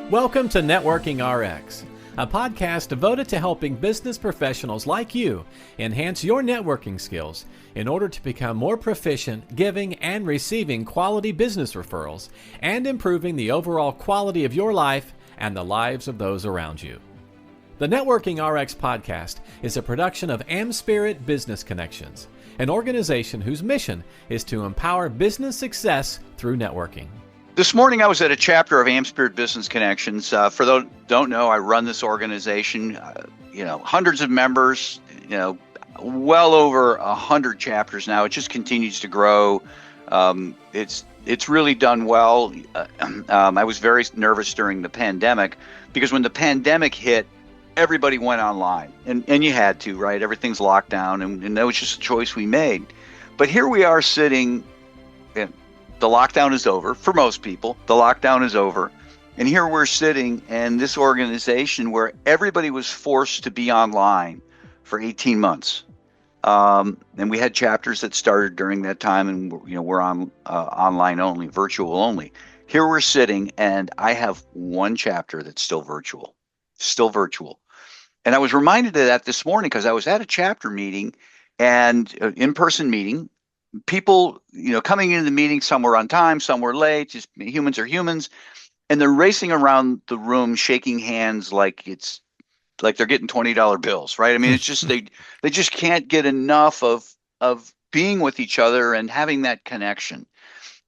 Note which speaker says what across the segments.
Speaker 1: Welcome to Networking RX, a podcast devoted to helping business professionals like you enhance your networking skills in order to become more proficient giving and receiving quality business referrals and improving the overall quality of your life and the lives of those around you. The Networking RX podcast is a production of AmSpirit Business Connections, an organization whose mission is to empower business success through networking.
Speaker 2: This morning, I was at a chapter of AmSpirit Business Connections. For those who don't know, I run this organization, hundreds of members, well over 100 chapters now. It just continues to grow. It's really done well. I was very nervous during the pandemic because when the pandemic hit, everybody went online and you had to, right? Everything's locked down and that was just a choice we made. But here we are sitting. The lockdown is over for most people. The lockdown is over. And here we're sitting in this organization where everybody was forced to be online for 18 months. And we had chapters that started during that time and, we're on online only, virtual only. Here we're sitting and I have one chapter that's still virtual. And I was reminded of that this morning because I was at a chapter meeting and in-person meeting. People, coming into the meeting, some were on time, some were late, just humans are humans. And they're racing around the room, shaking hands like they're getting $20 bills, right? I mean, it's just, they just can't get enough of being with each other and having that connection.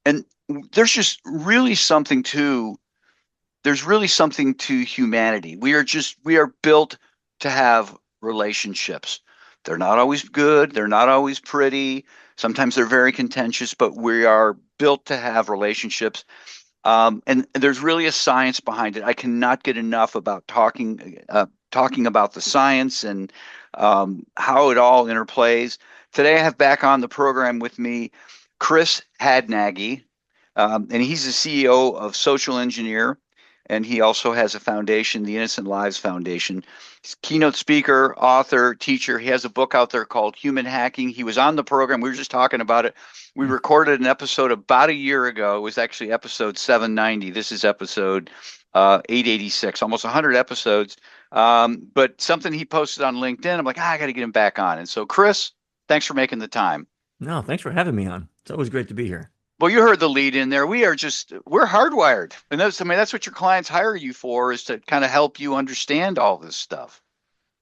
Speaker 2: And there's really something to humanity. We are built to have relationships. They're not always good. They're not always pretty. Sometimes they're very contentious, but we are built to have relationships. And there's really a science behind it. I cannot get enough about talking about the science and how it all interplays. Today I have back on the program with me Chris Hadnagy, and he's the CEO of Social Engineer. And he also has a foundation, the Innocent Lives Foundation. He's a keynote speaker, author, teacher. He has a book out there called Human Hacking. He was on the program. We were just talking about it. We recorded an episode about a year ago. It was actually episode 790. This is episode 886, almost 100 episodes. But something he posted on LinkedIn, I'm like, I got to get him back on. And so, Chris, thanks for making the time.
Speaker 3: No, thanks for having me on. It's always great to be here.
Speaker 2: Well, you heard the lead in there. We're hardwired. And that's what your clients hire you for, is to kind of help you understand all this stuff.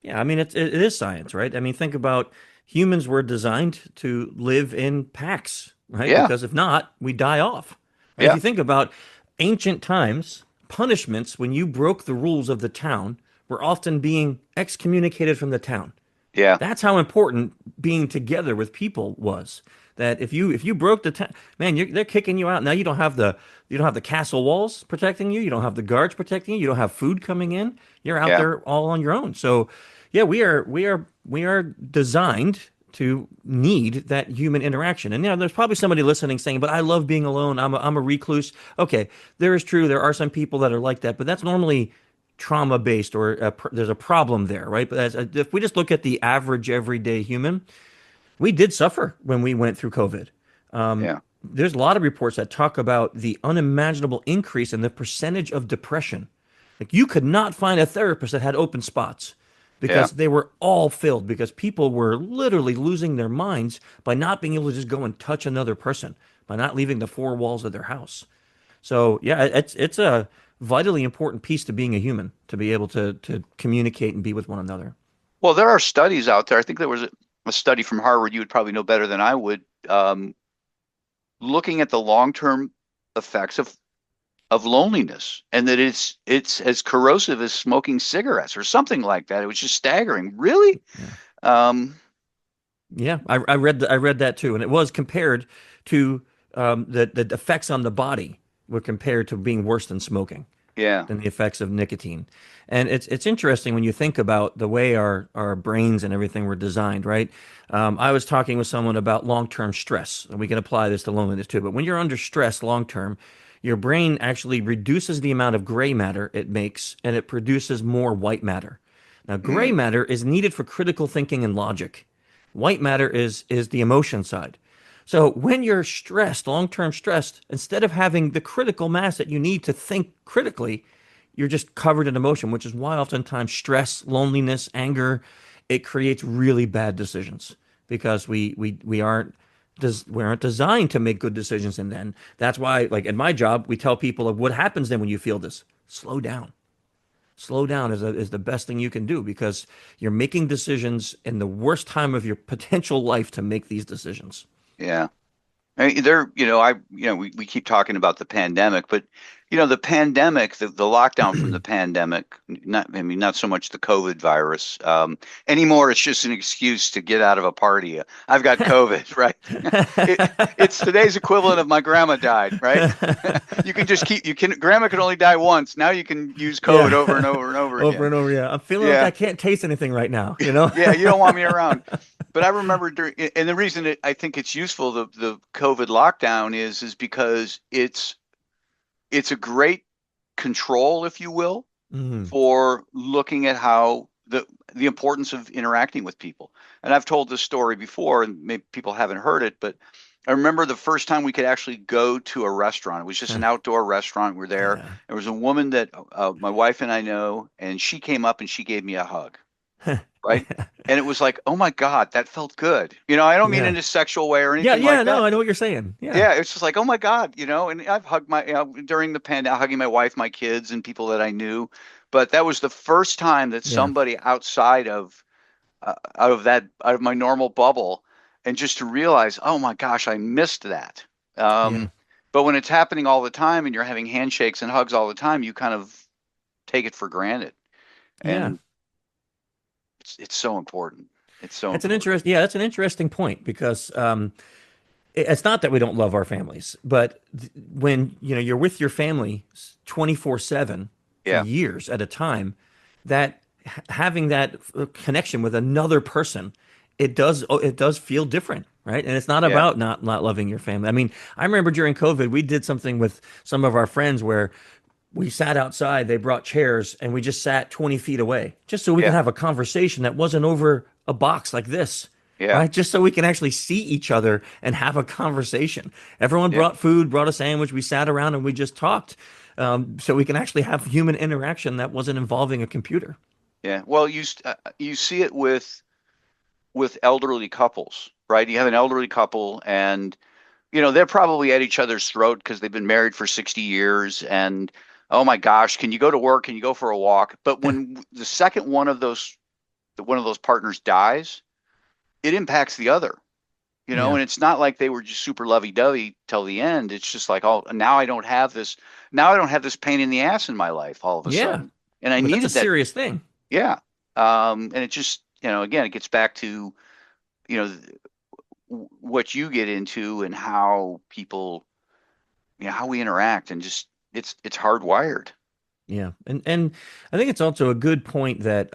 Speaker 3: Yeah, I mean, it is science, right? I mean, think about humans were designed to live in packs, right?
Speaker 2: Yeah.
Speaker 3: Because if not, we die off. Right?
Speaker 2: Yeah.
Speaker 3: If you think about ancient times, punishments when you broke the rules of the town were often being excommunicated from the town.
Speaker 2: Yeah.
Speaker 3: That's how important being together with people was. That if you broke the town, man, they're kicking you out. Now you don't have the castle walls protecting you. You don't have the guards protecting you. You don't have food coming in. You're out there all on your own. So, yeah, we are designed to need that human interaction. And there's probably somebody listening saying, "But I love being alone. I'm a recluse." Okay, there is true. There are some people that are like that, but that's normally trauma based, or there's a problem there, right? But if we just look at the average everyday human. We did suffer when we went through COVID. There's a lot of reports that talk about the unimaginable increase in the percentage of depression. Like, you could not find a therapist that had open spots because they were all filled, because people were literally losing their minds by not being able to just go and touch another person, by not leaving the four walls of their house. So, yeah, it's a vitally important piece to being a human, to be able to communicate and be with one another.
Speaker 2: Well, there are studies out there. I think there was a study from Harvard, you would probably know better than I would, looking at the long-term effects of loneliness, and that it's as corrosive as smoking cigarettes or something like that. It was just staggering. Really?
Speaker 3: Yeah. I read that too, and it was compared to the effects on the body were compared to being worse than smoking.
Speaker 2: Yeah.
Speaker 3: Than the effects of nicotine. And it's interesting when you think about the way our brains and everything were designed, right? I was talking with someone about long-term stress, and we can apply this to loneliness too. But when you're under stress long-term, your brain actually reduces the amount of gray matter it makes, and it produces more white matter. Now, gray matter is needed for critical thinking and logic. White matter is the emotion side. So when you're stressed, long-term stressed, instead of having the critical mass that you need to think critically, you're just covered in emotion, which is why oftentimes stress, loneliness, anger, it creates really bad decisions because we aren't we aren't designed to make good decisions. And then that's why, like in my job, we tell people of what happens then when you feel this. Slow down. Slow down is the best thing you can do because you're making decisions in the worst time of your potential life to make these decisions.
Speaker 2: Yeah. I mean, we keep talking about the pandemic, but the pandemic, the lockdown from the pandemic, not so much the COVID virus, anymore. It's just an excuse to get out of a party. I've got COVID, right? It's today's equivalent of my grandma died, right? Grandma could only die once. Now you can use COVID over and over and over again.
Speaker 3: Over and over, yeah. I'm feeling like I can't taste anything right now,
Speaker 2: Yeah, you don't want me around. But I remember and the reason I think it's useful, the COVID lockdown is because it's a great control, if you will, for looking at how the importance of interacting with people. And I've told this story before, and maybe people haven't heard it, but I remember the first time we could actually go to a restaurant. It was just an outdoor restaurant. We're there.
Speaker 3: Yeah.
Speaker 2: There was a woman that my wife and I know, and she came up and she gave me a hug. Right. And it was like, oh my God, that felt good. I don't mean in a sexual way or anything like that.
Speaker 3: No, I know what you're saying.
Speaker 2: Yeah. It's just like, oh my God, and I've hugged during the pandemic, hugging my wife, my kids, and people that I knew. But that was the first time that somebody outside of my normal bubble, and just to realize, oh my gosh, I missed that. But when it's happening all the time and you're having handshakes and hugs all the time, you kind of take it for granted. And it's so important. It's
Speaker 3: an that's an interesting point because it's not that we don't love our families, but when you're with your family 24/7 for years at a time, that having that connection with another person, it does feel different, right? And it's not about not loving your family. I mean, I remember during COVID, we did something with some of our friends where we sat outside, they brought chairs, and we just sat 20 feet away just so we could have a conversation that wasn't over a box like this. Right? Just so we can actually see each other and have a conversation. Everyone brought food, brought a sandwich. We sat around and we just talked so we can actually have human interaction that wasn't involving a computer.
Speaker 2: Yeah. Well, you see it with elderly couples, right? You have an elderly couple and, they're probably at each other's throat because they've been married for 60 years and, oh my gosh, can you go to work? Can you go for a walk? But when the second one of those partners dies, it impacts the other, and it's not like they were just super lovey-dovey till the end. It's just like, oh, now I don't have this pain in the ass in my life all of a sudden. And I needed
Speaker 3: that's a serious thing.
Speaker 2: Yeah. And it just, again, it gets back to, what you get into and how people, how we interact, and just it's hardwired.
Speaker 3: Yeah. And I think it's also a good point that,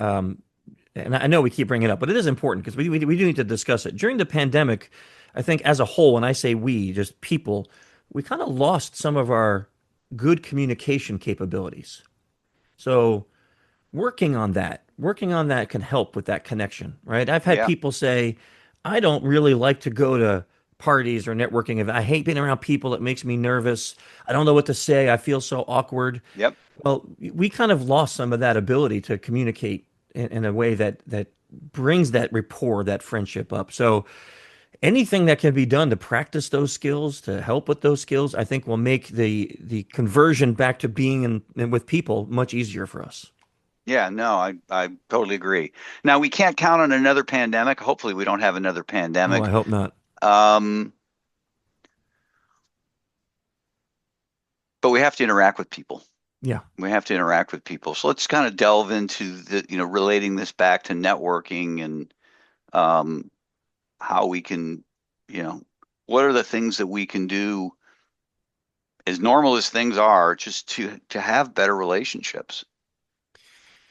Speaker 3: and I know we keep bringing it up, but it is important because we do need to discuss it. During the pandemic, I think as a whole, when I say we, just people, we kind of lost some of our good communication capabilities. So working on that can help with that connection, right? I've had people say, I don't really like to go to parties or networking events. I hate being around people. It makes me nervous. I don't know what to say. I feel so awkward.
Speaker 2: Yep.
Speaker 3: Well, we kind of lost some of that ability to communicate in a way that brings that rapport, that friendship up. So anything that can be done to practice those skills, to help with those skills, I think will make the conversion back to being in with people much easier for us.
Speaker 2: Yeah, no, I totally agree. Now, we can't count on another pandemic. Hopefully we don't have another pandemic.
Speaker 3: No, I hope not.
Speaker 2: But we have to interact with people.
Speaker 3: Yeah.
Speaker 2: We have to interact with people. So let's kind of delve into relating this back to networking and how we can, what are the things that we can do, as normal as things are, just to have better relationships.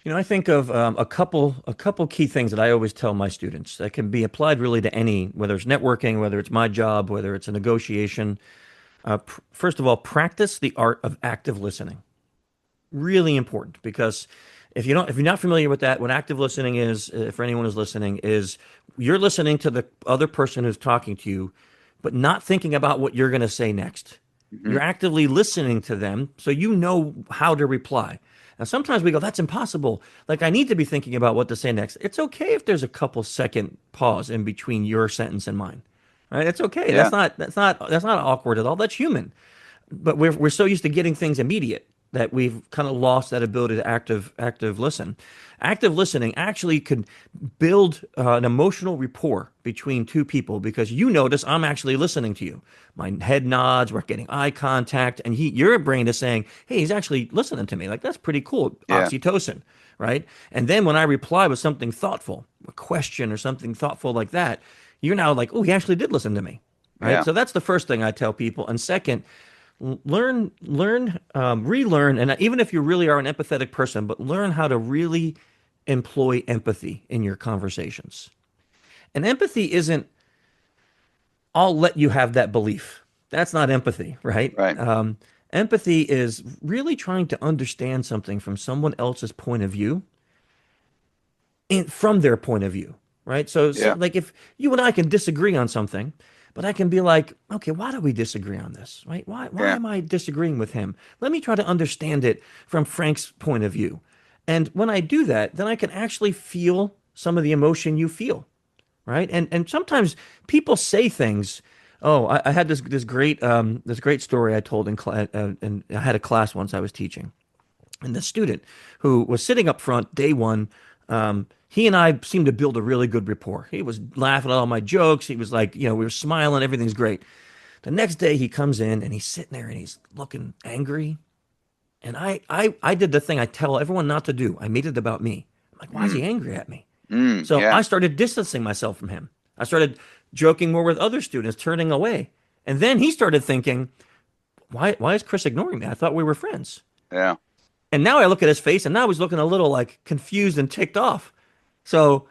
Speaker 3: I think of a couple key things that I always tell my students that can be applied really to any, whether it's networking, whether it's my job, whether it's a negotiation. First of all, practice the art of active listening. Really important, because if you're not familiar with that, what active listening is, for anyone who's listening, is you're listening to the other person who's talking to you, but not thinking about what you're going to say next. Mm-hmm. You're actively listening to them, so you know how to reply. Now, sometimes we go, that's impossible. Like, I need to be thinking about what to say next. It's okay if there's a couple second pause in between your sentence and mine. Right? It's okay.
Speaker 2: Yeah.
Speaker 3: That's not awkward at all. That's human. But we're so used to getting things immediate that we've kind of lost that ability to active listen. Active listening actually could build an emotional rapport between two people because you notice I'm actually listening to you. My head nods, we're getting eye contact, and your brain is saying, "Hey, he's actually listening to me." Like, that's pretty cool.
Speaker 2: Yeah.
Speaker 3: Oxytocin, right? And then when I reply with something thoughtful, a question or something thoughtful like that, you're now like, "Oh, he actually did listen to me." Right?
Speaker 2: Yeah.
Speaker 3: So that's the first thing I tell people. And second, relearn, and even if you really are an empathetic person, but learn how to really employ empathy in your conversations. And empathy isn't, I'll let you have that belief. That's not empathy, right?
Speaker 2: Right.
Speaker 3: Empathy is really trying to understand something from someone else's point of view and from their point of view, right? So
Speaker 2: Yeah.
Speaker 3: like if you and I can disagree on something, but I can be like, okay, why do we disagree on this, right? Why
Speaker 2: Yeah.
Speaker 3: am I disagreeing with him? Let me try to understand it from Frank's point of view. And when I do that, then I can actually feel some of the emotion you feel, right? And sometimes people say things. Oh, I had this great story I told in class, and I had a class once I was teaching, and the student who was sitting up front day one, he and I seemed to build a really good rapport. He was laughing at all my jokes. He was like, we were smiling. Everything's great. The next day he comes in and he's sitting there and he's looking angry. And I did the thing I tell everyone not to do. I made it about me. I'm like, why is he
Speaker 2: Mm.
Speaker 3: angry at me? So
Speaker 2: Yeah.
Speaker 3: I started distancing myself from him. I started joking more with other students, turning away. And then he started thinking, why is Chris ignoring me? I thought we were friends.
Speaker 2: Yeah.
Speaker 3: And now I look at his face, and now he's looking a little like confused and ticked off. So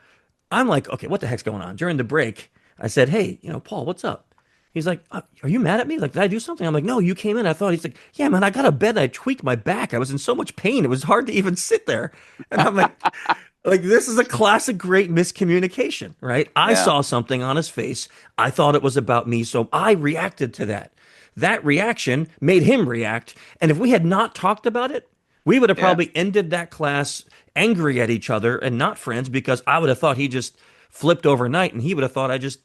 Speaker 3: I'm like, okay, what the heck's going on? During the break, I said, hey, Paul, what's up? He's like, are you mad at me? Like, did I do something? I'm like, no, you came in. I thought. He's like, yeah, man, I got a bed and I tweaked my back. I was in so much pain. It was hard to even sit there. And I'm like, this is a classic great miscommunication, right? I
Speaker 2: Yeah.
Speaker 3: saw something on his face. I thought it was about me. So I reacted to that. That reaction made him react. And if we had not talked about it, we would have
Speaker 2: Yeah.
Speaker 3: probably ended that class angry at each other and not friends because I would have thought he just flipped overnight and he would have thought I just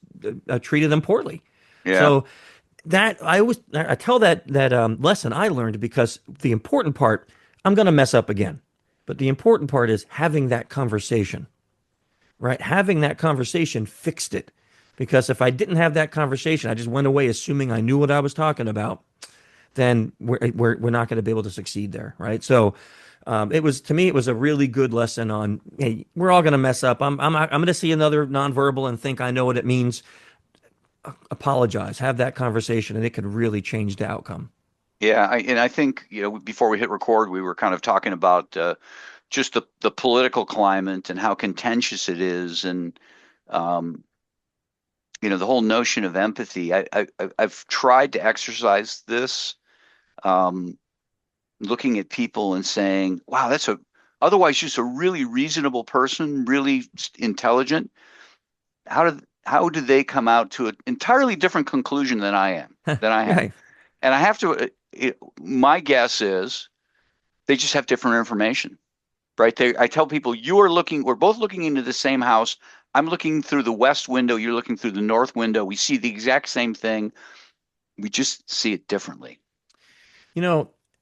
Speaker 3: treated him poorly.
Speaker 2: Yeah.
Speaker 3: So I tell that lesson I learned because the important part, I'm going to mess up again. But the important part is having that conversation, right? Having that conversation fixed it. Because if I didn't have that conversation, I just went away assuming I knew what I was talking about, then we're not going to be able to succeed there, right? So to me it was a really good lesson on, hey, we're all going to mess up. I'm going to see another nonverbal and think I know what it means. Apologize, have that conversation, and it could really change the outcome.
Speaker 2: Yeah. And I think, before we hit record, we were kind of talking about just the political climate and how contentious it is. And, the whole notion of empathy. I've tried to exercise this, um, looking at people and saying, wow, that's otherwise just a really reasonable person, really intelligent. How do they come out to an entirely different conclusion than I am, than I have?
Speaker 3: Right.
Speaker 2: And I have to, my guess is they just have different information, right? I tell people, we're both looking into the same house. I'm looking through the west window. You're looking through the north window. We see the exact same thing. We just see it differently.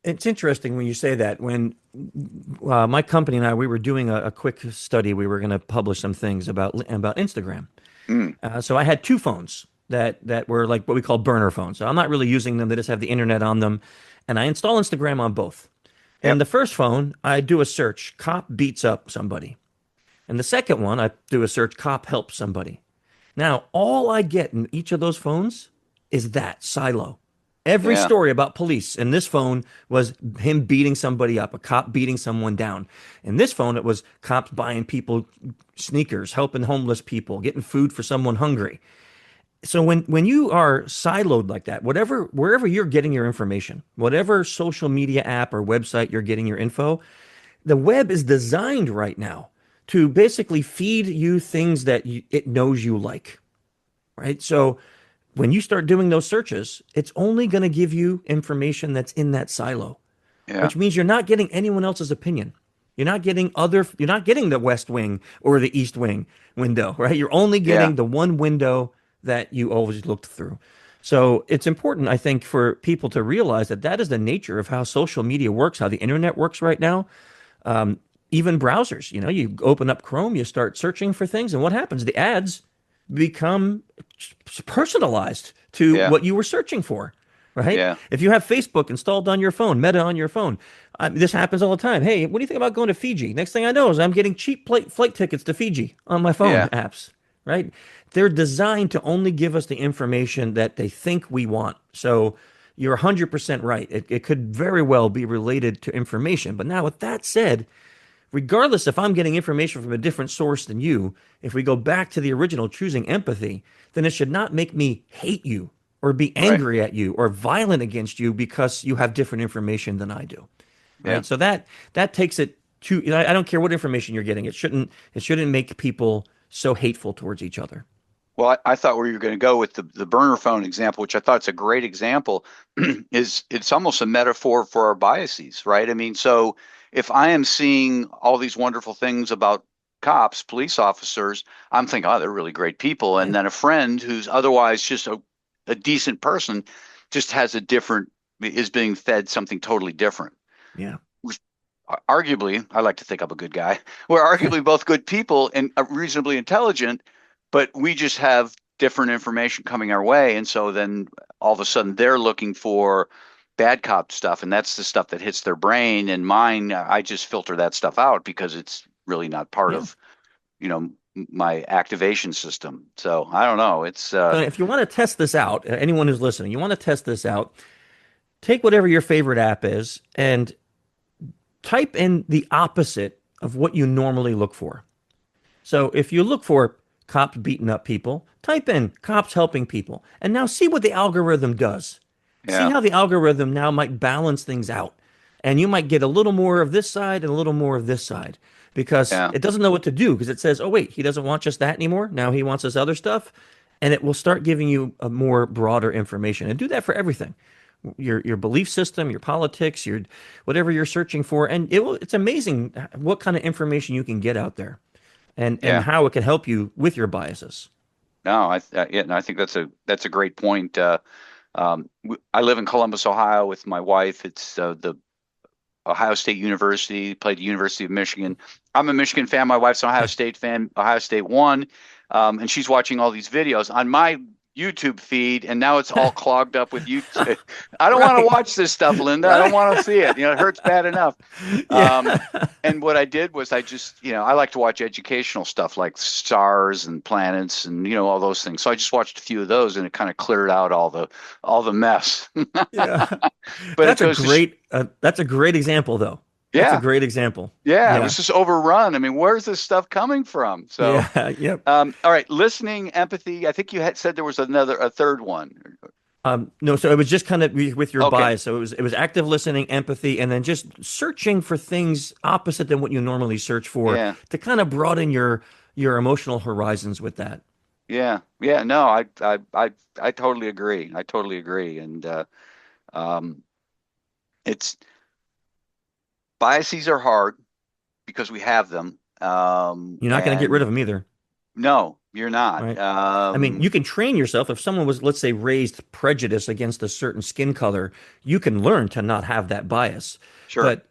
Speaker 3: It's interesting when you say that. When my company and I, we were doing a quick study, we were going to publish some things about Instagram.
Speaker 2: Mm.
Speaker 3: So I had two phones that were like what we call burner phones. So I'm not really using them; they just have the internet on them, and I install Instagram on both. And
Speaker 2: Yep.
Speaker 3: the first phone, I do a search: cop beats up somebody. And the second one, I do a search: cop helps somebody. Now, all I get in each of those phones is that silo. Every
Speaker 2: Yeah.
Speaker 3: story about police in this phone was him beating somebody up, a cop beating someone down. In this phone, it was cops buying people sneakers, helping homeless people, getting food for someone hungry. So when you are siloed like that, wherever you're getting your information, whatever social media app or website you're getting your info, the web is designed right now to basically feed you things that it knows you like, right? So when you start doing those searches, it's only going to give you information that's in that silo.
Speaker 2: Yeah.
Speaker 3: which means you're not getting anyone else's opinion. You're not getting the West Wing or the East Wing window, right? You're only
Speaker 2: Yeah.
Speaker 3: getting the one window that you always looked through. So it's important, I think, for people to realize that that is the nature of how social media works, how the internet works right now. Even browsers, you open up Chrome, you start searching for things, and what happens? The ads become personalized to
Speaker 2: Yeah.
Speaker 3: what you were searching for, right?
Speaker 2: Yeah.
Speaker 3: If you have Facebook installed on your phone, Meta on your phone, this happens all the time. Hey, what do you think about going to Fiji? Next thing I know is I'm getting cheap flight tickets to Fiji on my phone
Speaker 2: Yeah.
Speaker 3: apps, right? They're designed to only give us the information that they think we want. So you're 100% right. It could very well be related to information. But now, with that said, regardless if I'm getting information from a different source than you, if we go back to the original choosing empathy, then it should not make me hate you or be
Speaker 2: Right.
Speaker 3: angry at you or violent against you because you have different information than I do.
Speaker 2: Yeah.
Speaker 3: Right? So that takes it to I don't care what information you're getting. It shouldn't make people so hateful towards each other.
Speaker 2: Well, I thought where you were going to go with the burner phone example, which I thought is a great example, is it's almost a metaphor for our biases, right? I mean, so if I am seeing all these wonderful things about cops, police officers, I'm thinking, oh, they're really great people. And
Speaker 3: Yeah.
Speaker 2: then a friend who's otherwise just a decent person just has is being fed something totally different.
Speaker 3: Yeah.
Speaker 2: Arguably, I like to think I'm a good guy. We're arguably both good people and reasonably intelligent, but we just have different information coming our way. And so then all of a sudden they're looking for bad cop stuff, and that's the stuff that hits their brain. And mine, I just filter that stuff out because it's really not part
Speaker 3: Yeah.
Speaker 2: of, my activation system. So I don't know.
Speaker 3: So if you want to test this out, anyone who's listening, you want to test this out, take whatever your favorite app is and type in the opposite of what you normally look for. So if you look for cops beating up people, type in cops helping people, and now see what the algorithm does. See
Speaker 2: yeah,
Speaker 3: how the algorithm now might balance things out. And you might get a little more of this side and a little more of this side because
Speaker 2: yeah,
Speaker 3: it doesn't know what to do because it says, oh, wait, he doesn't want just that anymore. Now he wants this other stuff. And it will start giving you a more broader information and do that for everything. Your belief system, your politics, your whatever you're searching for. And it's amazing what kind of information you can get out there and
Speaker 2: yeah.
Speaker 3: how it can help you with your biases.
Speaker 2: No, yeah, no, I think that's a great point. I live in Columbus, Ohio, with my wife. It's the Ohio State University, played the University of Michigan. I'm a Michigan fan. My wife's an Ohio State fan. Ohio State won. And she's watching all these videos on my YouTube feed, and now it's all clogged up with YouTube. I don't want to
Speaker 3: Right.
Speaker 2: watch this stuff, Linda. I don't
Speaker 3: Right.
Speaker 2: want to see it. It hurts bad enough. Um,
Speaker 3: Yeah.
Speaker 2: and what I did was I just, I like to watch educational stuff like stars and planets and all those things. So I just watched a few of those, and it kind of cleared out all the mess.
Speaker 3: Yeah.
Speaker 2: But it goes to
Speaker 3: That's a great example though. That's a
Speaker 2: yeah,
Speaker 3: great example.
Speaker 2: yeah, it
Speaker 3: Yeah.
Speaker 2: was just overrun. I mean, where's this stuff coming from? So,
Speaker 3: Yeah. Yep.
Speaker 2: all right, listening, empathy. I think you had said there was a third one.
Speaker 3: No, so it was just kind of with your
Speaker 2: Okay,
Speaker 3: bias. So it was active listening, empathy, and then just searching for things opposite than what you normally search for
Speaker 2: yeah,
Speaker 3: to kind of broaden your emotional horizons with that.
Speaker 2: yeah, yeah. No, I totally agree. I totally agree. And um, it's biases are hard because we have them.
Speaker 3: You're not going to get rid
Speaker 2: And
Speaker 3: of them either,
Speaker 2: no, you're not.
Speaker 3: right? I mean, you can train yourself. If someone was, let's say, raised prejudice against a certain skin color, you can learn to not have that bias.
Speaker 2: Sure.
Speaker 3: But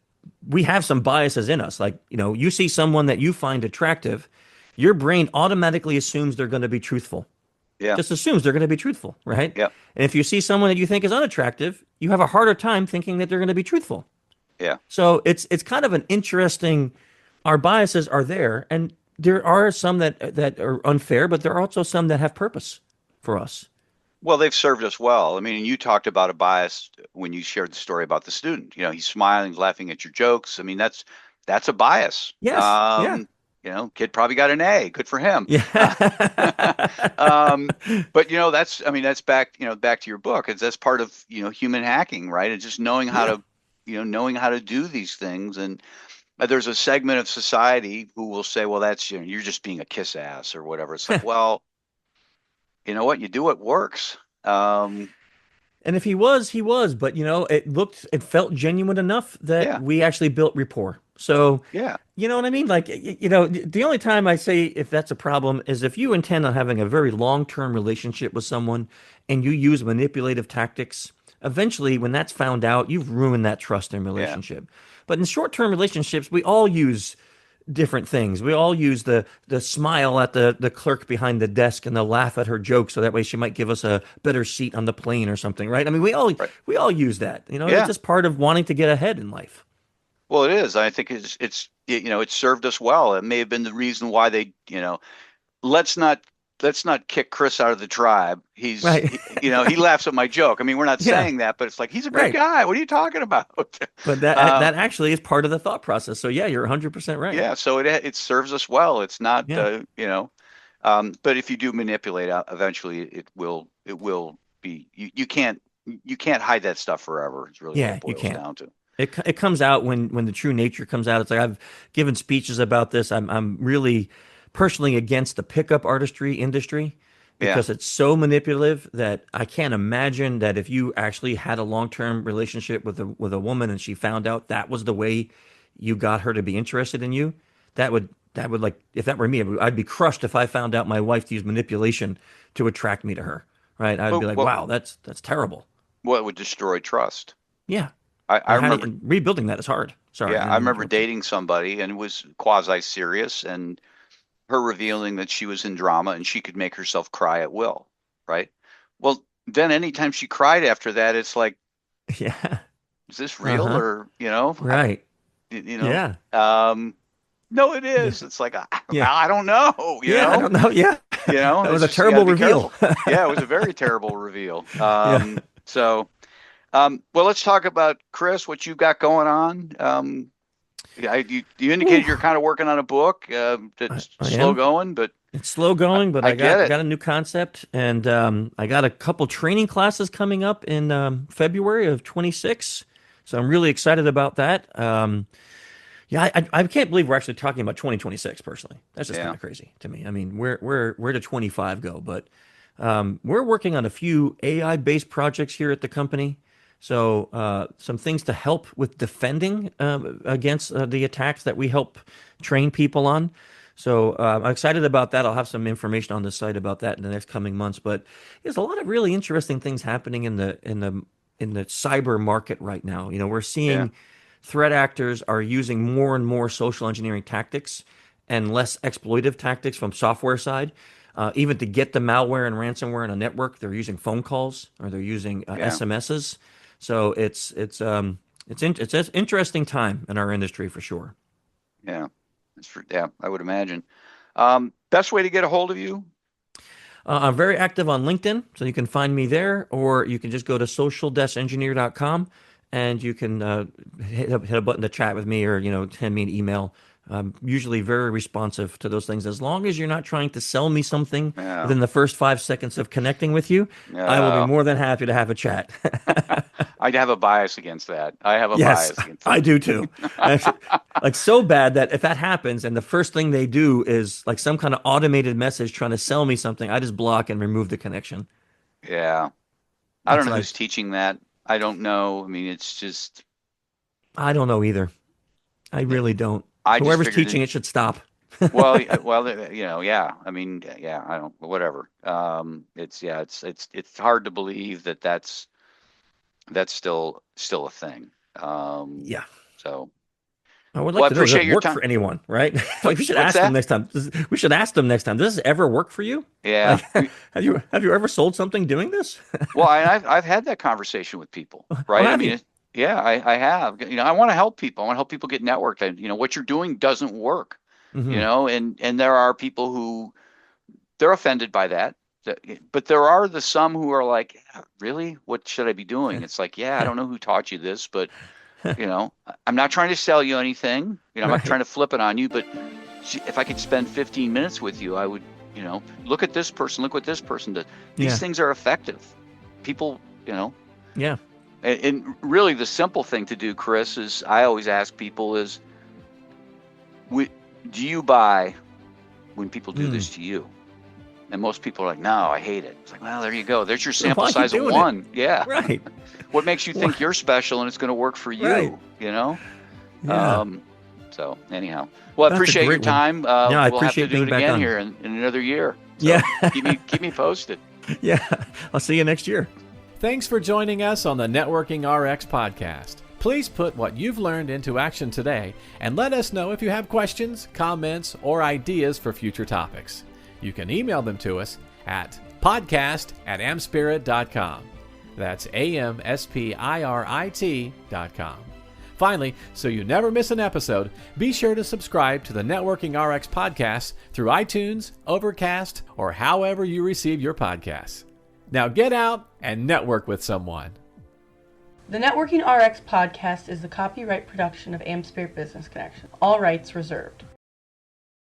Speaker 3: we have some biases in us. Like, you see someone that you find attractive, your brain automatically assumes they're going to be truthful.
Speaker 2: Yeah.
Speaker 3: Just assumes they're going to be truthful, right?
Speaker 2: Yeah.
Speaker 3: And if you see someone that you think is unattractive, you have a harder time thinking that they're going to be truthful.
Speaker 2: Yeah.
Speaker 3: So it's kind of an interesting. Our biases are there, and there are some that are unfair, but there are also some that have purpose for us.
Speaker 2: Well, they've served us well. I mean, you talked about a bias when you shared the story about the student. He's smiling, laughing at your jokes. I mean, that's a bias.
Speaker 3: Yes. Yeah.
Speaker 2: Kid probably got an A. Good for him.
Speaker 3: Yeah.
Speaker 2: But that's back to your book. That's part of human hacking, right? It's just knowing how
Speaker 3: Yeah.
Speaker 2: to knowing how to do these things. And there's a segment of society who will say, well, that's you're just being a kiss ass or whatever. It's like, well, you know what? You do what works.
Speaker 3: And if he was, he was. But it felt genuine enough that
Speaker 2: Yeah,
Speaker 3: we actually built rapport. So,
Speaker 2: yeah,
Speaker 3: you know what I mean? Like, the only time I say if that's a problem is if you intend on having a very long-term relationship with someone and you use manipulative tactics. Eventually, when that's found out, you've ruined that trust and
Speaker 2: yeah.
Speaker 3: relationship. But in short-term relationships, we all use different things. We all use the smile at the clerk behind the desk and the laugh at her joke so that way she might give us a better seat on the plane or something, right? I mean,
Speaker 2: Right.
Speaker 3: we all use that. It's
Speaker 2: Yeah.
Speaker 3: just part of wanting to get ahead in life.
Speaker 2: Well, it is. I think it served us well. It may have been the reason why let's not let's not kick Chris out of the tribe.
Speaker 3: Right.
Speaker 2: He laughs at my joke. I mean, we're not
Speaker 3: Yeah.
Speaker 2: saying that, but it's like he's a good
Speaker 3: Right.
Speaker 2: guy. What are you talking about?
Speaker 3: But that
Speaker 2: Um,
Speaker 3: that actually is part of the thought process. So yeah, you're 100% right.
Speaker 2: yeah, so it serves us well. It's not
Speaker 3: Yeah.
Speaker 2: but if you do manipulate, eventually it will be you can't hide that stuff forever. It's really what
Speaker 3: Yeah,
Speaker 2: it
Speaker 3: you
Speaker 2: boils
Speaker 3: can't.
Speaker 2: down to.
Speaker 3: It comes out when the true nature comes out. It's like I've given speeches about this. I'm really personally against the pickup artistry industry
Speaker 2: Yeah,
Speaker 3: because it's so manipulative that I can't imagine that if you actually had a long-term relationship with a woman and she found out that was the way you got her to be interested in you, that would like if that were me, I'd be crushed if I found out my wife used manipulation to attract me to her. Right? I'd be
Speaker 2: but
Speaker 3: like, wow, that's terrible.
Speaker 2: what would destroy trust?
Speaker 3: Yeah.
Speaker 2: I
Speaker 3: And how
Speaker 2: remember
Speaker 3: and rebuilding that is hard. Sorry, I
Speaker 2: Yeah, I
Speaker 3: didn't mean to
Speaker 2: remember
Speaker 3: interrupt you.
Speaker 2: dating somebody and it was quasi serious, and her revealing that she was in drama and she could make herself cry at will, right? Well, then anytime she cried after that, it's like,
Speaker 3: Yeah.
Speaker 2: is this real?
Speaker 3: Uh-huh.
Speaker 2: Or,
Speaker 3: Right.
Speaker 2: you know,
Speaker 3: Yeah.
Speaker 2: um, no, it
Speaker 3: Yeah.
Speaker 2: is. It's like,
Speaker 3: Yeah.
Speaker 2: I don't know,
Speaker 3: Yeah. I don't know. Yeah. That was
Speaker 2: it's
Speaker 3: a
Speaker 2: just, you got to
Speaker 3: terrible
Speaker 2: be
Speaker 3: reveal.
Speaker 2: careful. Yeah, it was a very terrible reveal.
Speaker 3: Yeah.
Speaker 2: Well, let's talk about Chris, what you got going on. Yeah, you
Speaker 3: Whew.
Speaker 2: indicated you're kind of working on a book
Speaker 3: I,
Speaker 2: that's
Speaker 3: I
Speaker 2: slow
Speaker 3: am.
Speaker 2: going, but
Speaker 3: It's slow going, but
Speaker 2: I
Speaker 3: I
Speaker 2: get
Speaker 3: got
Speaker 2: it.
Speaker 3: got a new concept, and I got a couple training classes coming up in February of 26. So I'm really excited about that. Yeah, I can't believe we're actually talking about 2026 personally. That's just kind
Speaker 2: Yeah,
Speaker 3: of crazy to me. I mean, where did 25 go? But we're working on a few AI-based projects here at the company. So some things to help with defending against the attacks that we help train people on. So I'm excited about that. I'll have some information on the site about that in the next coming months. But there's a lot of really interesting things happening in the cyber market right now. We're
Speaker 2: yeah,
Speaker 3: seeing threat actors are using more and more social engineering tactics and less exploitive tactics from software side. Even to get the malware and ransomware in a network, they're using phone calls or they're using
Speaker 2: yeah,
Speaker 3: SMSs. So it's an interesting time in our industry for sure.
Speaker 2: yeah. Yeah, I would imagine. Best way to get a hold of you?
Speaker 3: I'm very active on LinkedIn, so you can find me there, or you can just go to social-engineer.com and you can hit a button to chat with me or, send me an email. I'm usually very responsive to those things. As long as you're not trying to sell me something
Speaker 2: Yeah.
Speaker 3: within the first 5 seconds of connecting with you, I will be
Speaker 2: Uh,
Speaker 3: more than happy to have a chat.
Speaker 2: I'd have a bias against that. I have a
Speaker 3: Yes,
Speaker 2: bias against
Speaker 3: I do too. Actually, like so bad that if that happens and the first thing they do is like some kind of automated message trying to sell me something, I just block and remove the connection.
Speaker 2: Yeah. I don't
Speaker 3: It's
Speaker 2: know
Speaker 3: like
Speaker 2: who's teaching that. I don't know. I mean, it's just,
Speaker 3: I don't know either. I really don't.
Speaker 2: I just
Speaker 3: Whoever's
Speaker 2: figured
Speaker 3: teaching it should stop.
Speaker 2: yeah. I mean, yeah, I don't, whatever. It's hard to believe that that's still a thing. Um,
Speaker 3: Yeah.
Speaker 2: so,
Speaker 3: I would
Speaker 2: well,
Speaker 3: like
Speaker 2: I
Speaker 3: to know, does it
Speaker 2: appreciate your
Speaker 3: work
Speaker 2: time.
Speaker 3: for anyone, right? Like we should
Speaker 2: What's
Speaker 3: ask them
Speaker 2: that?
Speaker 3: next time. We should ask them next time. Does this ever work for you?
Speaker 2: Yeah.
Speaker 3: Like, have you ever sold something doing this?
Speaker 2: Well, I've had that conversation with people,
Speaker 3: Oh,
Speaker 2: right? I
Speaker 3: have
Speaker 2: mean,
Speaker 3: you?
Speaker 2: yeah, I have. I want to help people. I want to help people get networked. And what you're doing doesn't work.
Speaker 3: Hmm.
Speaker 2: And there are people who they're offended by that. But there are the some who are like, really? What should I be doing? It's like, yeah, I don't know who taught you this, but I'm not trying to sell you anything. I'm not trying
Speaker 3: Right.
Speaker 2: to flip it on you, but if I could spend 15 minutes with you, I would, look at this person, look what this person does. These
Speaker 3: Yeah.
Speaker 2: things are effective. People,
Speaker 3: Yeah.
Speaker 2: and really the simple thing to do, Chris, is I always ask people is, do you buy when people do
Speaker 3: Mm.
Speaker 2: this to you? And most people are like, no, I hate it. It's like, well, there you go. There's your
Speaker 3: Then
Speaker 2: sample
Speaker 3: why you
Speaker 2: size of
Speaker 3: doing it?
Speaker 2: one. Yeah.
Speaker 3: Right.
Speaker 2: What makes you think you're special and it's going to work for you?
Speaker 3: Right.
Speaker 2: You know?
Speaker 3: Yeah.
Speaker 2: So anyhow, well, I
Speaker 3: That's a
Speaker 2: appreciate your
Speaker 3: great one.
Speaker 2: time.
Speaker 3: Yeah, I
Speaker 2: we'll have to
Speaker 3: appreciate
Speaker 2: do it
Speaker 3: being back
Speaker 2: again
Speaker 3: on.
Speaker 2: here in another year. So
Speaker 3: Yeah.
Speaker 2: keep me posted.
Speaker 3: Yeah. I'll see you next year.
Speaker 1: Thanks for joining us on the Networking RX podcast. Please put what you've learned into action today and let us know if you have questions, comments, or ideas for future topics. You can email them to us at podcast@amspirit.com. That's AMSPIRIT.com. Finally, so you never miss an episode, be sure to subscribe to the Networking RX podcast through iTunes, Overcast, or however you receive your podcasts. Now get out and network with someone.
Speaker 4: The Networking RX podcast is the copyright production of AmSpirit Business Connection. All rights reserved.